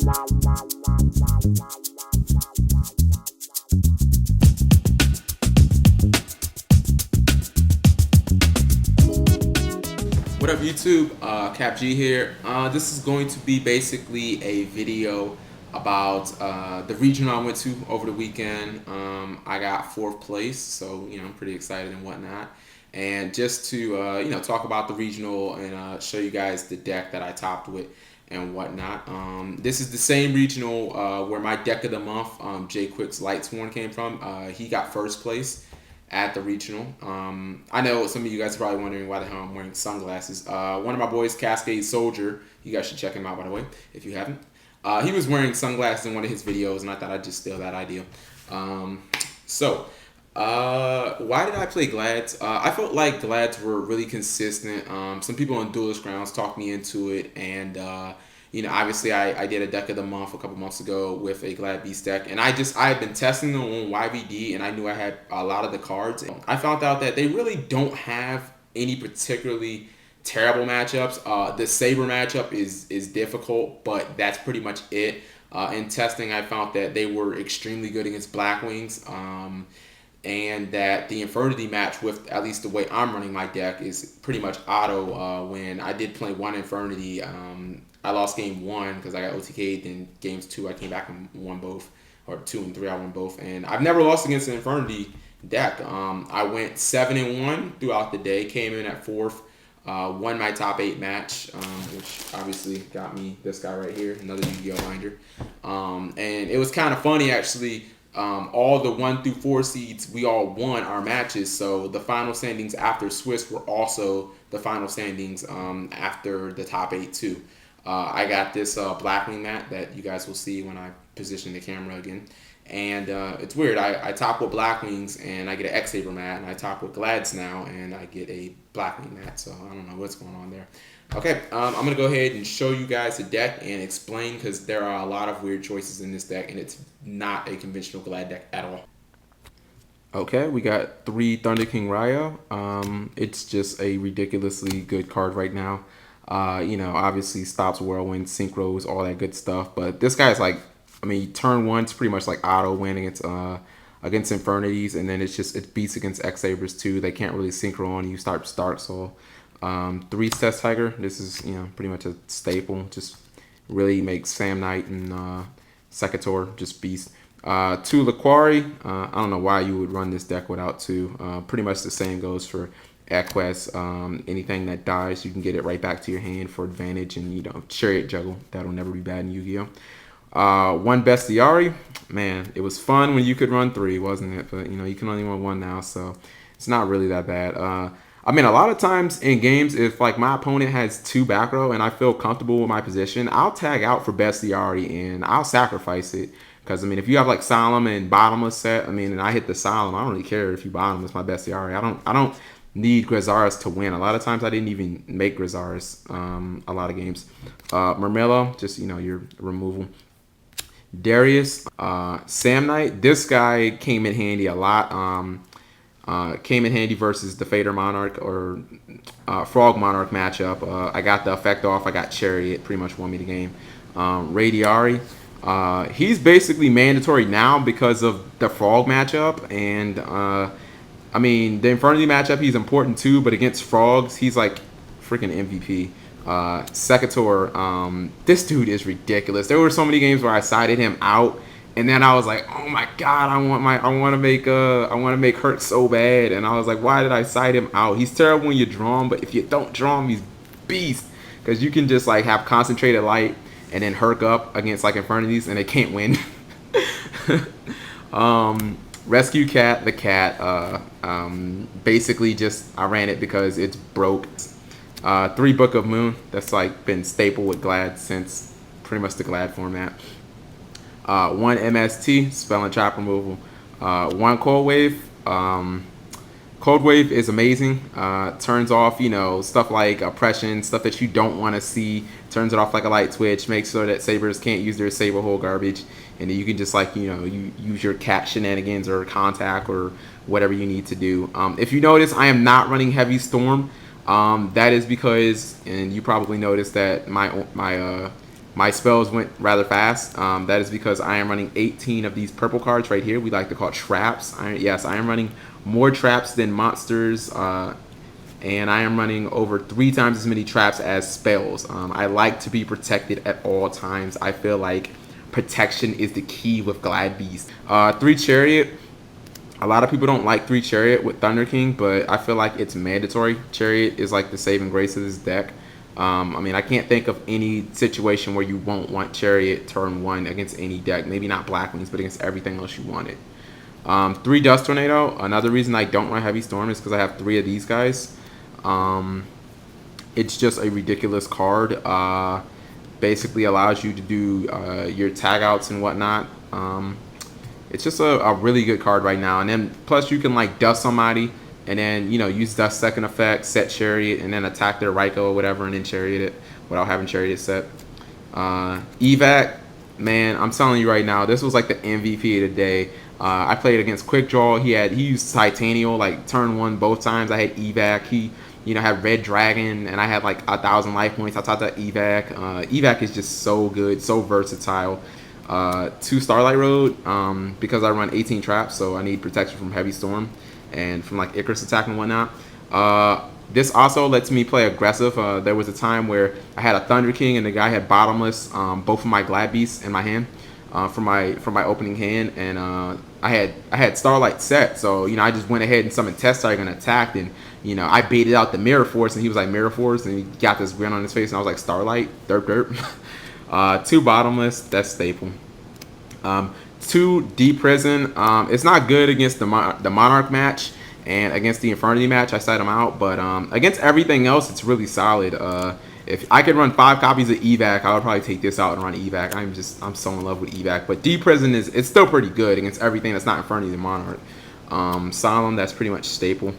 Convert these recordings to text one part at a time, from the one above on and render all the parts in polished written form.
What up YouTube, CapG here. This is going to be basically a video about the regional I went to over the weekend. I got 4th place, so I'm pretty excited and whatnot. And just to talk about the regional and show you guys the deck that I topped with and whatnot. This is the same regional where my deck of the month, Jay Quick's Lightsworn, came from. He got 1st place at the regional. I know some of you guys are probably wondering why the hell I'm wearing sunglasses. One of my boys, Cascade Soldier, you guys should check him out, by the way, if you haven't. He was wearing sunglasses in one of his videos, and I thought I'd just steal that idea. Why did I play Glads? I felt like Glads were really consistent. Some people on Duelist Grounds talked me into it, and obviously I did a deck of the month a couple months ago with a Glad Beast deck, and I had been testing them on YVD, and I knew I had a lot of the cards. I found out that they really don't have any particularly terrible matchups. The Saber matchup is difficult, but that's pretty much it. In testing, I found that they were extremely good against Blackwings, and that the Infernity match, with at least the way I'm running my deck, is pretty much auto. When I did play one Infernity, I lost game 1 because I got OTK'd. Then games 2, I came back and won both, or 2 and 3, I won both. And I've never lost against an Infernity deck. I went 7-1 throughout the day, came in at 4th, won my top 8 match, which obviously got me this guy right here, another Yu-Gi-Oh binder. And it was kind of funny actually. All the 1 through 4 seeds, we all won our matches. So the final standings after Swiss were also the final standings after the top 8 too. I got this Blackwing mat that you guys will see when I position the camera again. And it's weird. I top with Blackwings and I get an X-Saber mat, and I top with Glads now and I get a Blackwing mat. So I don't know what's going on there. Okay, I'm going to go ahead and show you guys the deck and explain, because there are a lot of weird choices in this deck and it's not a conventional Glad deck at all. Okay, we got 3 ThunderKing Raioh. It's just a ridiculously good card right now. Obviously stops Whirlwind, Synchros, all that good stuff. But this guy's like, turn 1, it's pretty much like auto win against Infernities, and then it beats against X-Sabers too. They can't really synchro on you, start. So 3 Test Tiger. This is pretty much a staple. Just really makes Samnite and Secutor just beast. 2 Laquari. I don't know why you would run this deck without 2. Pretty much the same goes for Equeste. Anything that dies, you can get it right back to your hand for advantage, and Chariot juggle. That'll never be bad in Yu-Gi-Oh. 1 Bestiari. Man, it was fun when you could run 3, wasn't it? But you can only run 1 now, so it's not really that bad. A lot of times in games, if like my opponent has 2 back row and I feel comfortable with my position, I'll tag out for Bestiari and I'll sacrifice it. Because if you have like Solemn and Bottomless set, and I hit the Solemn, I don't really care if you Bottomless my Bestiari. I don't need Grizaris to win. A lot of times I didn't even make Grizaris a lot of games. Murmillo, just your removal. Darius, Samnite. This guy came in handy a lot. Came in handy versus the Fader Monarch or Frog Monarch matchup. I got the effect off. I got Chariot. Pretty much won me the game. Retiari. He's basically mandatory now because of the Frog matchup. And, the Infernity matchup, he's important too. But against Frogs, he's like freaking MVP. Secutor. This dude is ridiculous. There were so many games where I sided him out. And then I was like, oh my god, I want to make Hurt so bad. And I was like, why did I side him out? He's terrible when you draw him, but if you don't draw him, he's beast. Because you can just like have concentrated light and then Herc up against like Infernities and they can't win. Rescue Cat, the cat. Basically just I ran it because it's broke. 3 Book of Moon. That's like been staple with Glad since pretty much the Glad format. 1 MST, spell and trap removal. 1 Cold Wave. Cold Wave is amazing. Turns off, stuff like oppression, stuff that you don't want to see. Turns it off like a light switch. Makes sure that Sabers can't use their Saber hole garbage. And then you can just you use your cat shenanigans or contact or whatever you need to do. If you notice, I am not running Heavy Storm. That is because, and you probably noticed that my my spells went rather fast. That is because I am running 18 of these purple cards right here. We like to call traps. Yes, I am running more traps than monsters, and I am running over 3 times as many traps as spells. I like to be protected at all times. I feel like protection is the key with Glad Beast. 3 Chariot. A lot of people don't like 3 Chariot with ThunderKing, but I feel like it's mandatory. Chariot is like the saving grace of this deck. I mean, I can't think of any situation where you won't want Chariot turn 1 against any deck. Maybe not Blackwings, but against everything else you want it. 3 Dust Tornado. Another reason I don't run Heavy Storm is because I have 3 of these guys. It's just a ridiculous card. Basically allows you to do your tag outs and whatnot. It's just a really good card right now. And then plus you can like dust somebody and then, you know, use dust second effect, set Chariot, and then attack their Raioh or whatever and then Chariot it without having Chariot set. Evac, man, I'm telling you right now, this was like the MVP of the day. I played against Quick Draw. He used Titanial like turn 1 both times. I had Evac. He, you know, had Red Dragon and I had like 1,000 life points. I taught that Evac. Evac is just so good, so versatile. 2 Starlight Road, because I run 18 traps, so I need protection from Heavy Storm and from like Icarus attack and whatnot. This also lets me play aggressive. There was a time where I had a ThunderKing and the guy had Bottomless, both of my Glad Beasts in my hand, from my opening hand, and I had Starlight set, so you know I just went ahead and summoned Test Tiger and attacked, and you know I baited out the Mirror Force, and he was like Mirror Force, and he got this grin on his face, and I was like Starlight, derp derp. 2 Bottomless, that's staple. 2 Deep Prison. It's not good against the Monarch match and against the Infernity match. I side them out, but against everything else, it's really solid. If I could run 5 copies of Evac, I would probably take this out and run Evac. I'm so in love with Evac. But Deep Prison it's still pretty good against everything that's not Infernity and Monarch. Solemn, that's pretty much staple.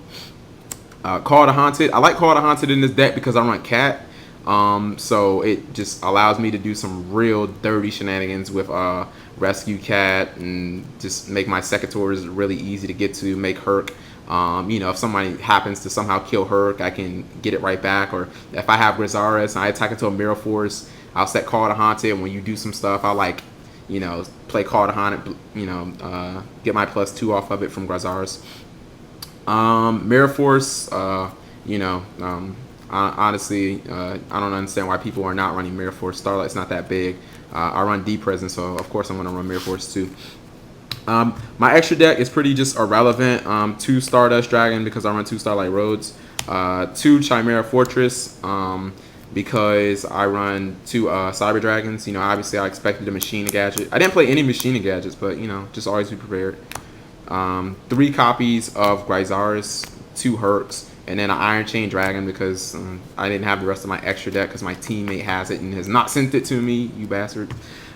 Call to Haunted. I like Call to Haunted in this deck because I run Cat. So it just allows me to do some real dirty shenanigans with Rescue Cat and just make my Secutors really easy to get to, make Herc. You know, if somebody happens to somehow kill Herc, I can get it right back. Or if I have Grizaris and I attack into a Mirror Force, I'll set Call to Haunted, and when you do some stuff, I'll like, you know, play Call to Haunted, you know, get my +2 off of it from Grizaris. Mirror Force, you know, honestly, I don't understand why people are not running Mirror Force. Starlight's not that big. I run Deep Prison, so of course I'm going to run Mirror Force too. My extra deck is pretty just irrelevant. 2 Stardust Dragon because I run 2 Starlight Roads. 2 Chimera Fortress because I run 2 Cyber Dragons. You know, obviously I expected a Machine Gadget. I didn't play any Machine Gadgets, but you know, just always be prepared. 3 copies of Grizaris, 2 Hercs, and then an Iron Chain Dragon because I didn't have the rest of my extra deck because my teammate has it and has not sent it to me, you bastard.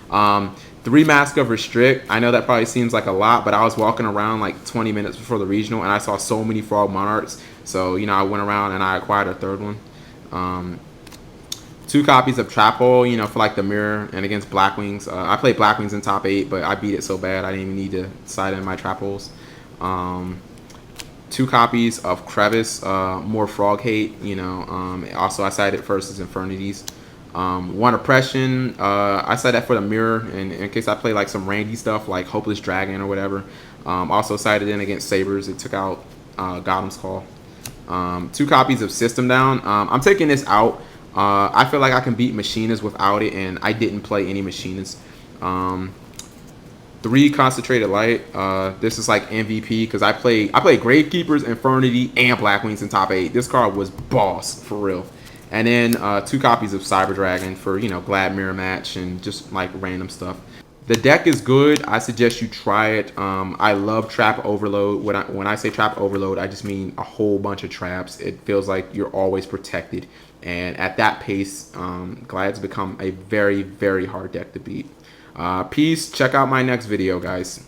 3 Mask of Restrict. I know that probably seems like a lot, but I was walking around like 20 minutes before the regional and I saw so many Frog Monarchs. So, you know, I went around and I acquired a 3rd one. 2 copies of Trap Hole, you know, for like the Mirror and against Blackwings. I played Blackwings in top 8, but I beat it so bad I didn't even need to side in my Trap Holes. 2 copies of Crevice, more Frog Hate, you know. Also, I sided first as Infernities. 1 Oppression, I said that for the Mirror, and in case I play like some Randy stuff like Hopeless Dragon or whatever. Also sided in against Sabers. It took out Gotham's Call. 2 copies of System Down. I'm taking this out. I feel like I can beat Machinists without it, and I didn't play any Machinists. 3 Concentrated Light. This is like MVP because I played Gravekeepers, Infernity, and Blackwings in top 8. This card was boss for real. And then 2 copies of Cyber Dragon for, you know, Glad Mirror Match and just like random stuff. The deck is good. I suggest you try it. I love Trap Overload. When I say Trap Overload, I just mean a whole bunch of traps. It feels like you're always protected. And at that pace, Glad's become a very, very hard deck to beat. Peace. Check out my next video, guys.